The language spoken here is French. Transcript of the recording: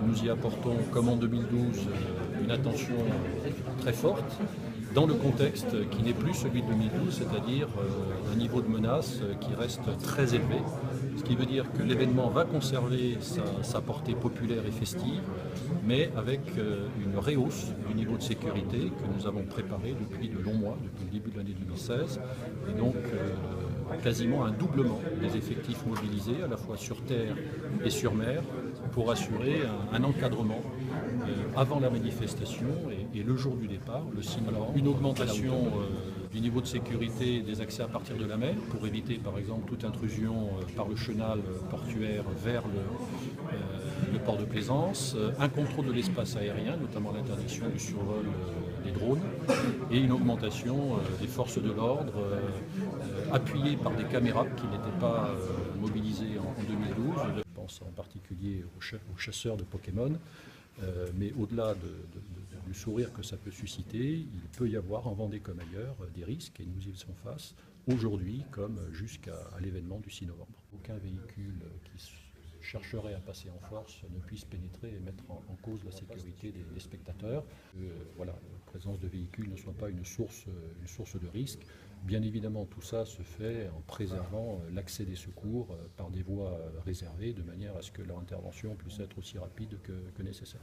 nous y apportons, comme en 2012, une attention très forte, dans le contexte qui n'est plus celui de 2012, c'est-à-dire un niveau de menace qui reste très élevé. Ce qui veut dire que l'événement va conserver sa portée populaire et festive, mais avec une rehausse du niveau de sécurité que nous avons préparé depuis de longs mois, depuis le début de l'année 2016, et donc quasiment un doublement des effectifs mobilisés, à la fois sur terre et sur mer, pour assurer un encadrement avant la manifestation et le jour du départ, le 6 novembre. Une augmentation du niveau de sécurité des accès à partir de la mer, pour éviter par exemple toute intrusion par le chenal portuaire vers le port de plaisance, un contrôle de l'espace aérien, notamment l'interdiction du survol des drones, et une augmentation des forces de l'ordre appuyées par des caméras qui n'étaient pas mobilisées en 2012. Je pense en particulier aux chasseurs de Pokémon, mais au-delà du sourire que ça peut susciter, il peut y avoir en Vendée comme ailleurs des risques et nous y faisons face aujourd'hui comme jusqu'à l'événement du 6 novembre. Aucun véhicule qui chercherait à passer en force ne puisse pénétrer et mettre en cause la sécurité des spectateurs. Voilà, la présence de véhicules ne soit pas une source de risque. Bien évidemment, tout ça se fait en préservant l'accès des secours par des voies réservées, de manière à ce que leur intervention puisse être aussi rapide que nécessaire.